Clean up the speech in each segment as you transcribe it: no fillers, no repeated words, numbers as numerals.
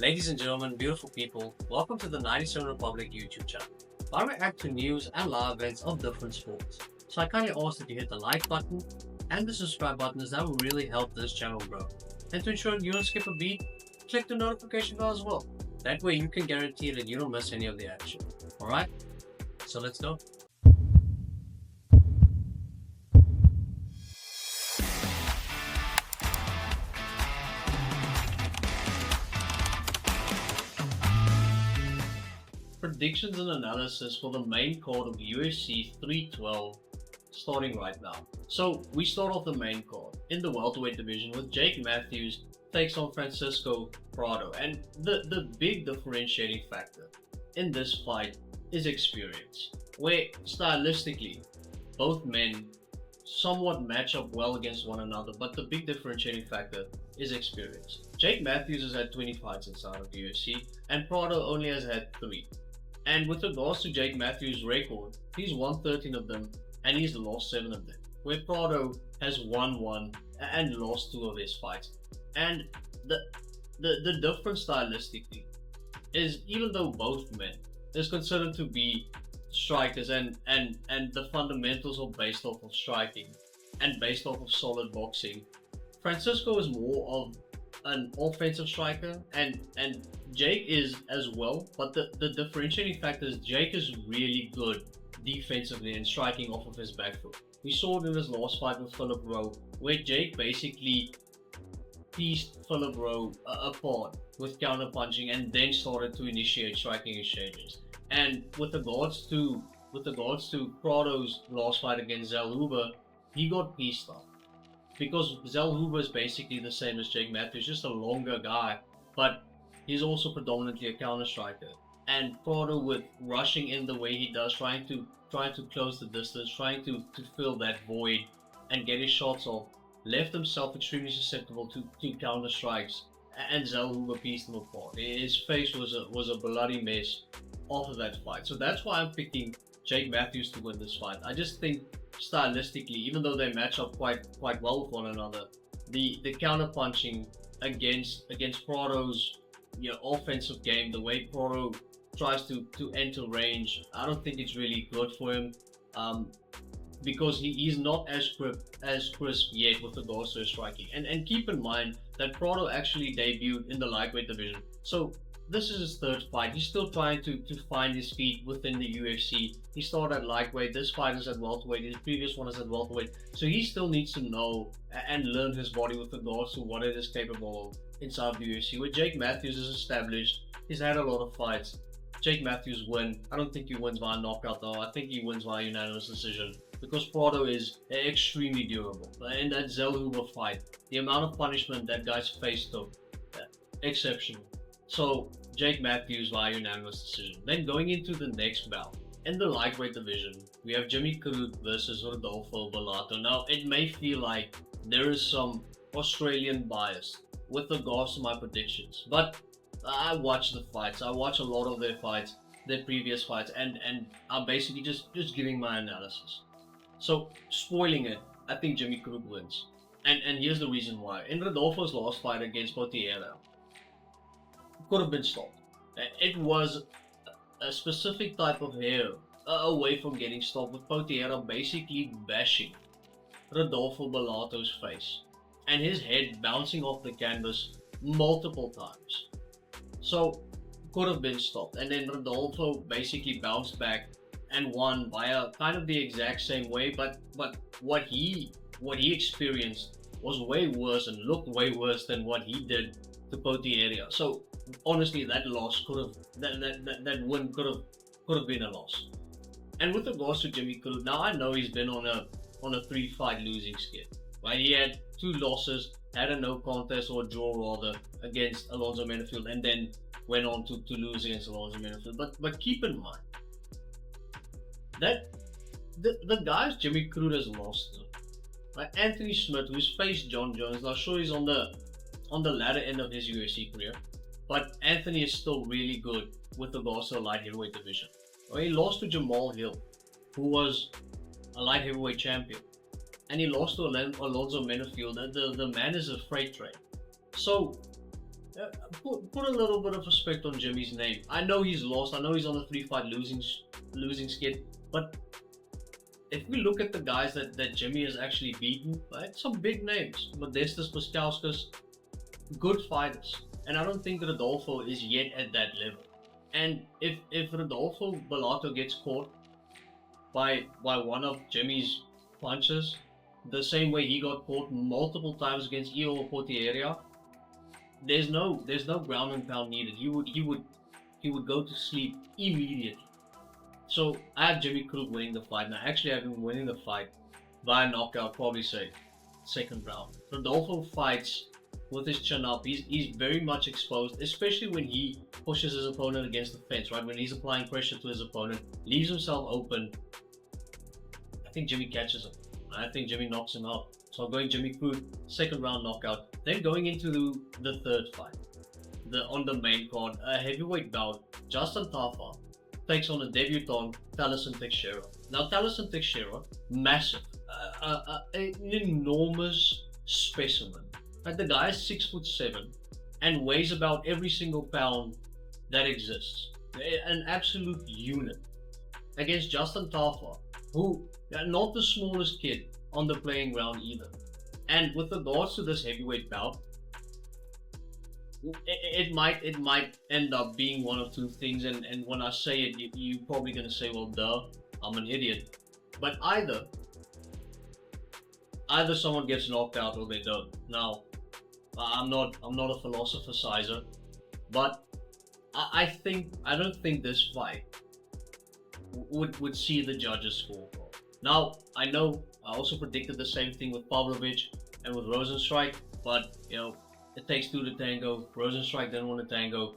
Ladies and gentlemen, beautiful people, welcome to the 97 Republic YouTube channel, where I react to news and live events of different sports. So I kindly ask that you hit the like button and the subscribe button, as that will really help this channel grow. And to ensure you don't skip a beat, click the notification bell as well. That way you can guarantee that you don't miss any of the action. Alright, so let's go. Predictions and analysis for the main card of UFC 312 starting right now. So we start off the main card in the welterweight division with Jake Matthews takes on Francisco Prado, and the big differentiating factor in this fight is experience, where stylistically both men somewhat match up well against one another, but the big differentiating factor is experience. Jake Matthews has had 20 fights inside of the UFC and Prado only has had 3. And with regards to Jake Matthews' record, he's won 13 of them and he's lost 7 of them, where Prado has won 1 and lost 2 of his fights. And the difference stylistically is, even though both men is considered to be strikers and the fundamentals are based off of striking and based off of solid boxing, Francisco is more of an offensive striker and Jake is as well, but the differentiating factor is Jake is really good defensively and striking off of his back foot. We saw it in his last fight with Philip Rowe, where Jake basically pieced Philip Rowe apart with counter punching and then started to initiate striking exchanges. And with regards to Prado's last fight against Zellhuber, he got pieced up because Zellhuber is basically the same as Jake Matthews, just a longer guy, but he's also predominantly a counter striker. And Prado, with rushing in the way he does, trying to close the distance, trying to fill that void and get his shots off, left himself extremely susceptible to counter strikes, and Zellhuber pieced him apart. His face was a bloody mess after that fight. So that's why I'm picking Jake Matthews to win this fight. I just think stylistically, even though they match up quite well with one another, the counter punching against Prado's offensive game, the way Prado tries to enter range, I don't think it's really good for him, because he's not as crisp yet with regards to his striking. And keep in mind that Prado actually debuted in the lightweight division, so this is his 3rd fight. He's still trying to find his feet within the UFC. He started at lightweight, this fight is at welterweight, his previous one is at welterweight, so he still needs to know and learn his body with regards to what it is capable of inside the UFC. Where Jake Matthews is established, he's had a lot of fights. Jake Matthews win. I don't think he wins via knockout though. I think he wins via unanimous decision, because Prado is extremely durable. In that Zellhuber fight, the amount of punishment that guy's face took, exceptional. So Jake Matthews via unanimous decision. Then going into the next bout, in the lightweight division, we have Jimmy Crute versus Rodolfo Bellato. Now, it may feel like there is some Australian bias with regards to my predictions, but I watch the fights. I watch a lot of their fights, their previous fights, and I'm basically just giving my analysis. So, spoiling it, I think Jimmy Crute wins. And here's the reason why. In Rodolfo's last fight against Teixeira, could have been stopped. It was a specific type of hair away from getting stopped, with Teixeira basically bashing Rodolfo Bellato's face and his head bouncing off the canvas multiple times. So could have been stopped, and then Rodolfo basically bounced back and won via kind of the exact same way, but what he experienced was way worse and looked way worse than what he did to Teixeira. So honestly, that loss could have that win could have been a loss. And with regards to Jimmy Crute, now I know he's been on a 3-fight losing skid. Right, he had 2 losses, had a no contest or a draw rather against Alonzo Menafield, and then went on to lose against Alonzo Menafield. But keep in mind that the guys Jimmy Crute has lost to, right? Anthony Smith, who's faced John Jones. Now sure, he's on the latter end of his UFC career, but Anthony is still really good with regards to the light heavyweight division. Well, he lost to Jamal Hill, who was a light heavyweight champion, and he lost to Alonzo Menafield, and the man is a freight train. So put a little bit of respect on Jimmy's name. I know he's lost. I know he's on a 3-fight losing skid. But if we look at the guys that Jimmy has actually beaten, right, some big names. Modestas, Pastauskas, good fighters. And I don't think Rodolfo is yet at that level. And if Rodolfo Bellato gets caught by one of Jimmy's punches, the same way he got caught multiple times against Io Portieria, there's no ground and pound needed. He would go to sleep immediately. So I have Jimmy Crute winning the fight, and I actually have him winning the fight by knockout, probably say second round. Rodolfo fights with his chin up. He's very much exposed, especially when he pushes his opponent against the fence, right? When he's applying pressure to his opponent, leaves himself open. I think Jimmy catches him. I think Jimmy knocks him out. So I'm going Jimmy Crute, second round knockout. Then going into the third fight, on the main card, a heavyweight bout, Justin Tafa takes on a debutant, Teixeira. Now Teixeira, massive, an enormous specimen. Like, the guy is 6'7" and weighs about every single pound that exists. An absolute unit against Justin Tafa, who not the smallest kid on the playing ground either. And with regards to this heavyweight bout, it might end up being one of two things. And when I say it, you're probably gonna say, well, duh, I'm an idiot. But either someone gets knocked out or they don't. Now, I'm not a philosophizer, but I don't think this fight would see the judges scorecard. Now, I know I also predicted the same thing with Pavlovich and with Rosenstrike, but it takes two to tango. Rosenstrike didn't want to tango,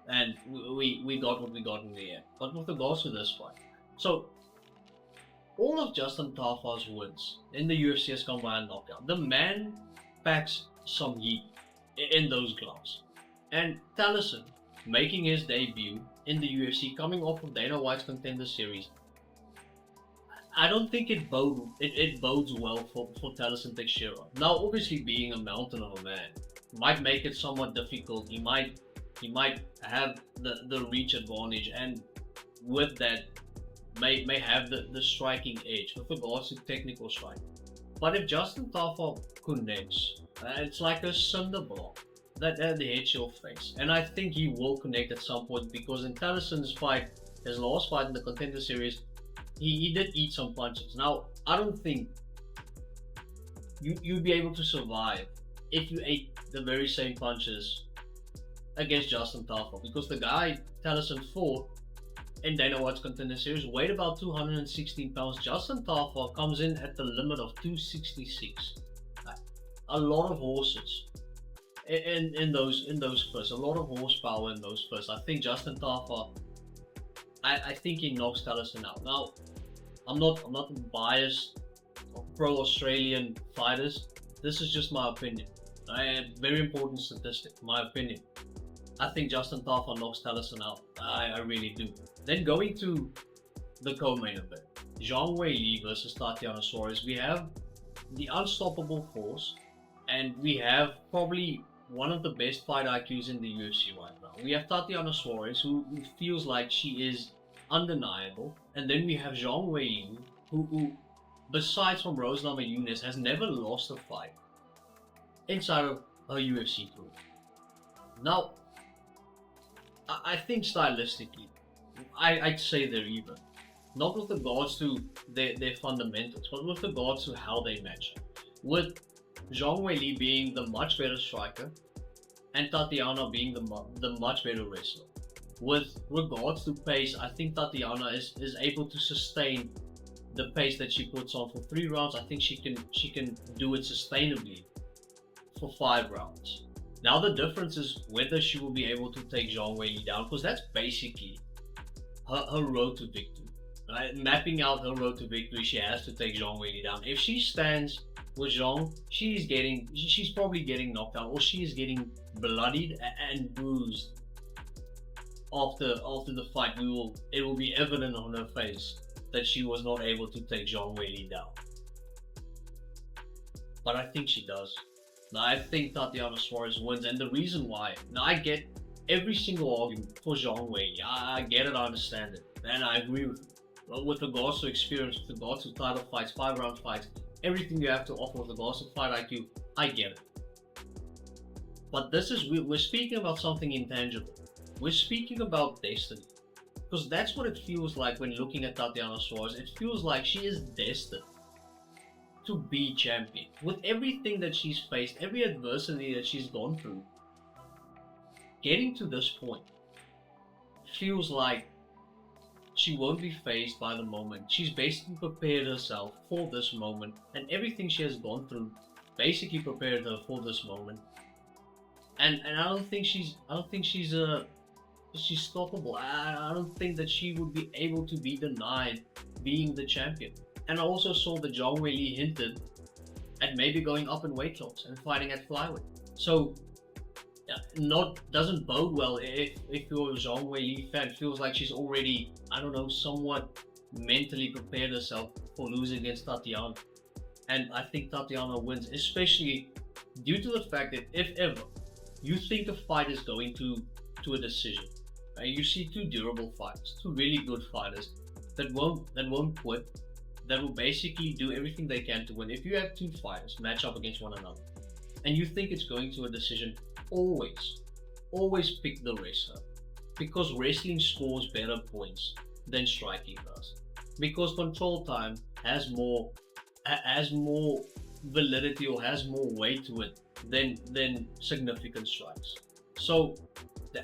and we got what we got in the end. But with regards to this fight, so all of Justin Tafa's wins in the UFC has come by a knockout. The man packs some heat in those gloves. And Taliesin, making his debut in the UFC, coming off of Dana White's Contender Series, I don't think it bodes well for Taliesin Teixeira. Now, obviously, being a mountain of a man might make it somewhat difficult. He might have the reach advantage, and with that may have the striking edge with regards to technical striking. But if Justin Tafa connects, it's like a cinder block that hits your face. And I think he will connect at some point, because in Taliesin's fight, his last fight in the Contender Series, he did eat some punches. Now, I don't think you'd be able to survive if you ate the very same punches against Justin Tafa, because the guy Taliesin fought in Dana White's Contender Series weighed about 216 pounds. Justin Tafa comes in at the limit of 266. A lot of horses in those fists, a lot of horsepower in those fists. I think Justin Tafa, I think he knocks Taliesin out. Now, I'm not biased pro Australian fighters. This is just my opinion. Very important statistic, my opinion. I think Justin Tafa knocks Taliesin out. I really do. Then going to the co-main event, Weili versus Tatiana Suarez. We have the unstoppable force, and we have probably one of the best fight IQs in the UFC right now. We have Tatiana Suarez, who feels like she is undeniable, and then we have Weili, who besides from Rose Namajunas, has never lost a fight inside of her UFC career. Now, I think stylistically, I'd say they're even. Not with regards to their fundamentals, but with regards to how they match. With Weili being the much better striker, and Tatiana being the much better wrestler. With regards to pace, I think Tatiana is able to sustain the pace that she puts on for 3 rounds. I think she can do it sustainably for 5 rounds. Now the difference is whether she will be able to take Weili down, because that's basically her road to victory. Right? Mapping out her road to victory, she has to take Weili down. If she stands with Zhang, she's probably getting knocked out, or she is getting bloodied and bruised after the fight. It will be evident on her face that she was not able to take Weili down. But I think she does. Now, I think Tatiana Suarez wins, and the reason why. Now, I get every single argument for Zhang Weili. I get it, I understand it, and I agree with it. But with regards to experience, with regards to title fights, 5-round fights, everything you have to offer with regards to fight IQ, I get it. But we're speaking about something intangible. We're speaking about destiny. Because that's what it feels like when looking at Tatiana Suarez. It feels like she is destined to be champion. With everything that she's faced, every adversity that she's gone through, getting to this point feels like she won't be faced by the moment. She's basically prepared herself for this moment, and everything she has gone through basically prepared her for this moment. And I don't think she's stoppable. I don't think that she would be able to be denied being the champion. And I also saw that Zhang Weili hinted at maybe going up in weight class and fighting at flyweight. So, doesn't bode well if you're a Zhang Weili fan. It feels like she's already, I don't know, somewhat mentally prepared herself for losing against Tatiana. And I think Tatiana wins, especially due to the fact that if ever you think a fight is going to a decision, right? You see two durable fighters, two really good fighters that won't quit, that will basically do everything they can to win. If you have two fighters match up against one another and you think it's going to a decision, always pick the wrestler, because wrestling scores better points than striking does, because control time has more validity or has more weight to it than significant strikes. So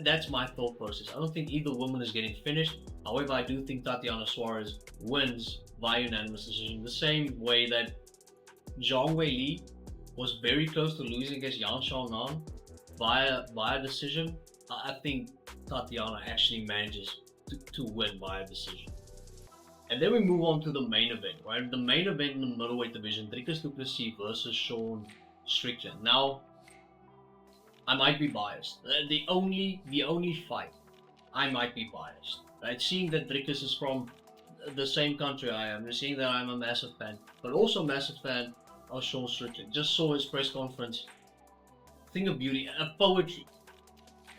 that's my thought process. I don't think either woman is getting finished. However, I do think Tatiana Suarez wins by unanimous decision, the same way that Zhang Weili was very close to losing against Yan Xiaonan by a decision. I think Tatiana actually manages to win by a decision. And then we move on to the main event, right? The main event in the middleweight division, Dricus du Plessis versus Sean Strickland. Now, I might be biased. The only fight, I might be biased. Right? Seeing that Dricus is from the same country I am, seeing that I'm a massive fan, but also a massive fan of Sean Strickland. Just saw his press conference. Thing of beauty, poetry.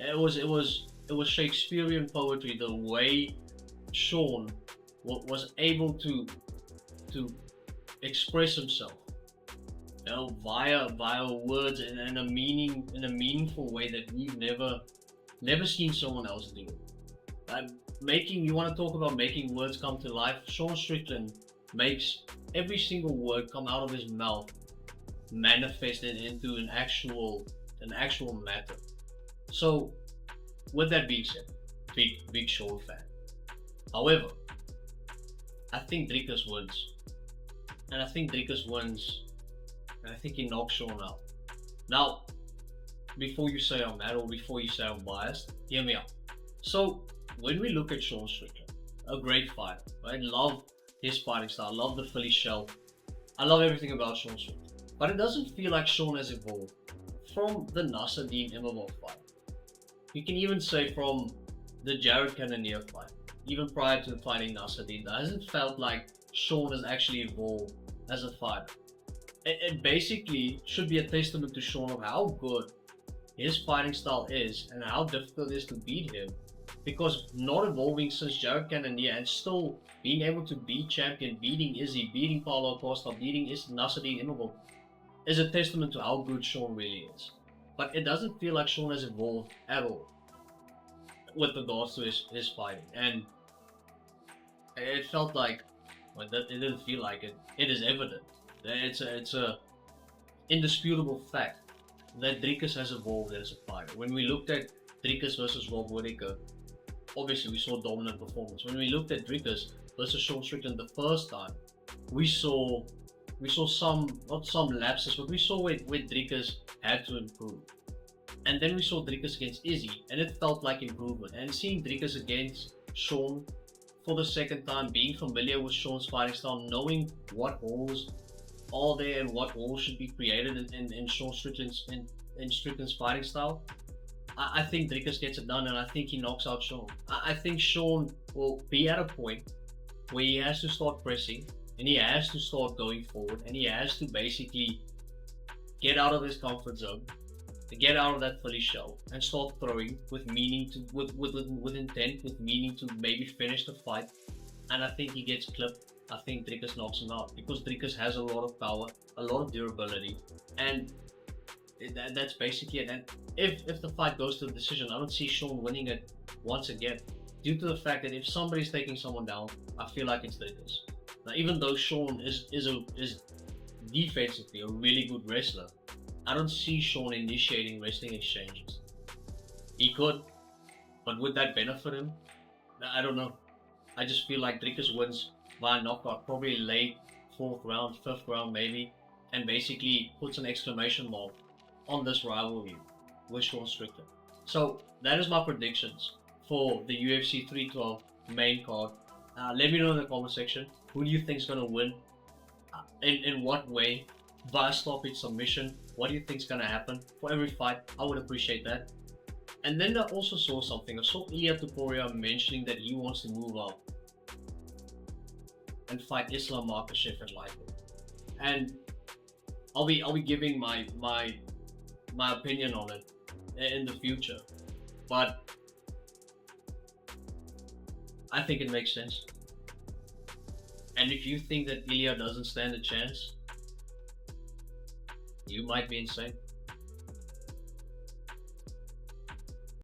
It was Shakespearean poetry. The way Sean was able to express himself, via words in a meaningful way that we've never seen someone else do. You want to talk about making words come to life? Sean Strickland makes every single word come out of his mouth manifested into an actual matter. So, with that being said, big Sean fan. However, I think Dricus wins. And I think Dricus wins. And I think he knocks Sean out. Now, before you say I'm mad or before you say I'm biased, hear me out. So, when we look at Sean Strickland, a great fighter, I love his fighting style, I love the Philly shell, I love everything about Sean Strickland. But it doesn't feel like Sean has evolved from the Nasruddin Imavov fight. You can even say from the Jared Cannonier fight, even prior to fighting Nasruddin. It hasn't felt like Sean has actually evolved as a fighter. It basically should be a testament to Sean of how good his fighting style is and how difficult it is to beat him. Because not evolving since Jared Cannonier and still being able to beat champion, beating Izzy, beating Paulo Costa, beating Nasruddin Imavov is a testament to how good Sean really is. But it doesn't feel like Sean has evolved at all with regards to his fighting. And it felt like, well, it didn't feel like it. It is evident. It's a indisputable fact that Dricus has evolved as a fighter. When we looked at Dricus versus Rob Whittaker, obviously we saw dominant performance. When we looked at Dricus versus Sean Strickland the first time, we saw some, not some lapses, but we saw where Dricus had to improve. And then we saw Dricus against Izzy, and it felt like improvement. And seeing Dricus against Sean for the second time, being familiar with Sean's fighting style, knowing what holes are there and what holes should be created in Sean Strickland's fighting style, I think Dricus gets it done, and I think he knocks out Sean. I think Sean will be at a point where he has to start pressing, and he has to start going forward, and he has to basically get out of his comfort zone, to get out of that Philly shell, and start throwing with meaning to with intent, with meaning to maybe finish the fight. And I think he gets clipped. I think Dricus knocks him out because Dricus has a lot of power, a lot of durability, and that's basically it. And if the fight goes to the decision, I don't see Sean winning it once again, due to the fact that if somebody's taking someone down, I feel like it's Dricus. Now, even though Sean is defensively a really good wrestler, I don't see Sean initiating wrestling exchanges. He could, but would that benefit him? I don't know. I just feel like Dricus wins via knockout, probably late 4th round, 5th round maybe, and basically puts an exclamation mark on this rivalry with Sean Strickland. So that is my predictions for the UFC 312 main card. Let me know in the comment section, who do you think is going to win? In what way? Via stoppage, submission? What do you think is going to happen for every fight? I would appreciate that. And then I also saw something. I saw Ilia Topuria mentioning that he wants to move up and fight Islam Makhachev at lightweight. And I'll be giving my opinion on it in the future. But I think it makes sense. And if you think that Ilya doesn't stand a chance, you might be insane.